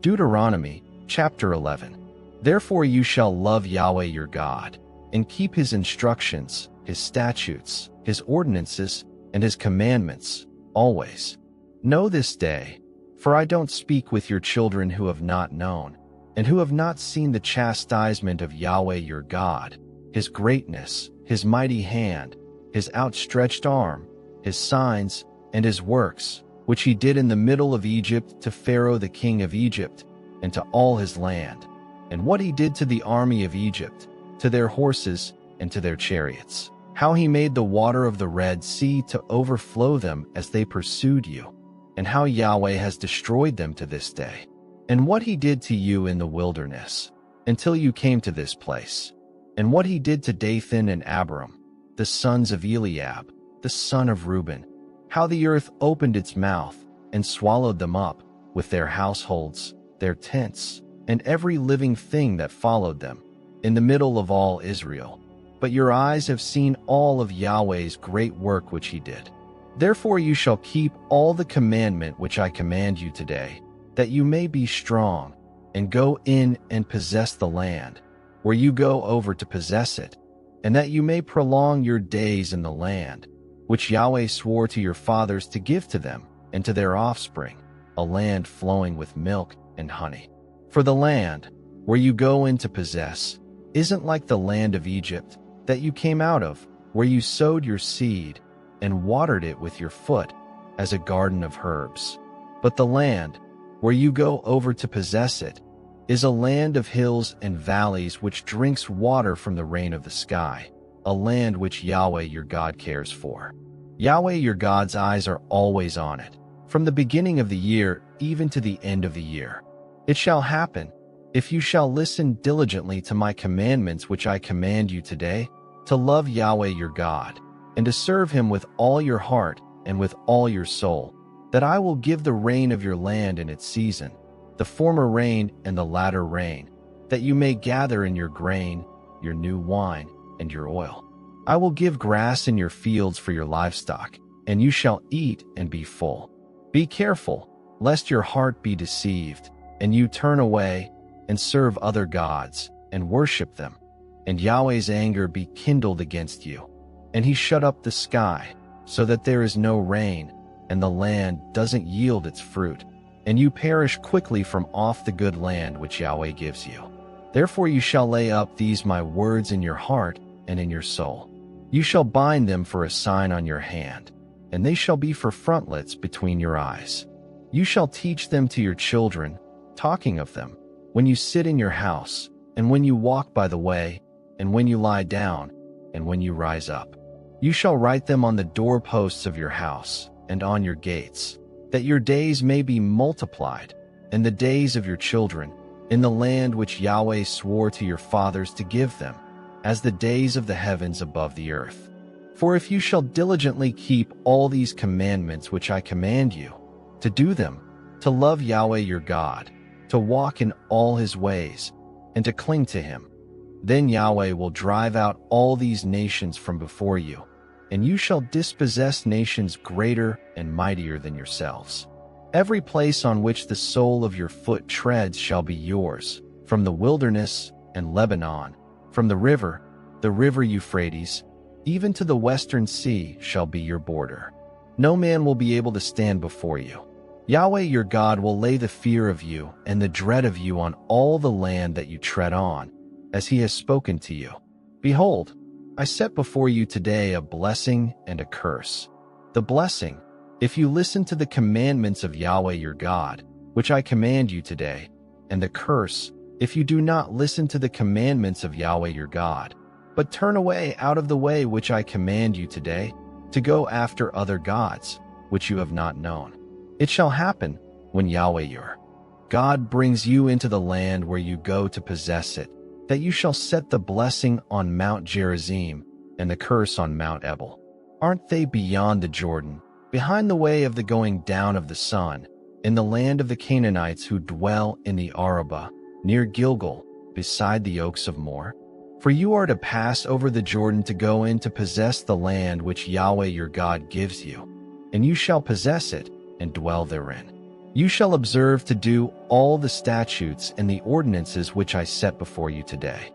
Deuteronomy chapter 11. Therefore you shall love Yahweh your God, and keep his instructions, his statutes, his ordinances, and his commandments, always. Know this day, for I don't speak with your children who have not known, and who have not seen the chastisement of Yahweh your God, his greatness, his mighty hand, his outstretched arm, his signs, and his works, which he did in the middle of Egypt to Pharaoh the king of Egypt, and to all his land, and what he did to the army of Egypt, to their horses, and to their chariots, how he made the water of the Red Sea to overflow them as they pursued you, and how Yahweh has destroyed them to this day, and what he did to you in the wilderness, until you came to this place, and what he did to Dathan and Abiram, the sons of Eliab, the son of Reuben, how the earth opened its mouth and swallowed them up, with their households, their tents, and every living thing that followed them, in the middle of all Israel. But your eyes have seen all of Yahweh's great work which he did. Therefore you shall keep all the commandment which I command you today, that you may be strong, and go in and possess the land, where you go over to possess it, and that you may prolong your days in the land, which Yahweh swore to your fathers to give to them and to their offspring, a land flowing with milk and honey. For the land, where you go in to possess, isn't like the land of Egypt, that you came out of, where you sowed your seed and watered it with your foot, as a garden of herbs. But the land, where you go over to possess it, is a land of hills and valleys which drinks water from the rain of the sky, a land which Yahweh your God cares for. Yahweh your God's eyes are always on it, from the beginning of the year even to the end of the year. It shall happen, if you shall listen diligently to my commandments which I command you today, to love Yahweh your God, and to serve him with all your heart and with all your soul, that I will give the rain of your land in its season, the former rain and the latter rain, that you may gather in your grain, your new wine, and your oil. I will give grass in your fields for your livestock, and you shall eat and be full. Be careful, lest your heart be deceived, and you turn away and serve other gods and worship them, and Yahweh's anger be kindled against you, and he shut up the sky, so that there is no rain, and the land doesn't yield its fruit, and you perish quickly from off the good land which Yahweh gives you. Therefore you shall lay up these my words in your heart and in your soul. You shall bind them for a sign on your hand, and they shall be for frontlets between your eyes. You shall teach them to your children, talking of them, when you sit in your house, and when you walk by the way, and when you lie down, and when you rise up. You shall write them on the doorposts of your house, and on your gates, that your days may be multiplied, and the days of your children, in the land which Yahweh swore to your fathers to give them, as the days of the heavens above the earth. For if you shall diligently keep all these commandments which I command you, to do them, to love Yahweh your God, to walk in all his ways, and to cling to him, then Yahweh will drive out all these nations from before you, and you shall dispossess nations greater and mightier than yourselves. Every place on which the sole of your foot treads shall be yours, from the wilderness and Lebanon, from the river Euphrates, even to the western sea shall be your border. No man will be able to stand before you. Yahweh your God will lay the fear of you and the dread of you on all the land that you tread on, as he has spoken to you. Behold, I set before you today a blessing and a curse. The blessing, if you listen to the commandments of Yahweh your God, which I command you today, and the curse, if you do not listen to the commandments of Yahweh your God, but turn away out of the way which I command you today, to go after other gods, which you have not known. It shall happen, when Yahweh your God brings you into the land where you go to possess it, that you shall set the blessing on Mount Gerizim and the curse on Mount Ebal. Aren't they beyond the Jordan, behind the way of the going down of the sun, in the land of the Canaanites who dwell in the Arabah, near Gilgal, beside the oaks of Moreh? For you are to pass over the Jordan to go in to possess the land which Yahweh your God gives you, and you shall possess it and dwell therein. You shall observe to do all the statutes and the ordinances which I set before you today.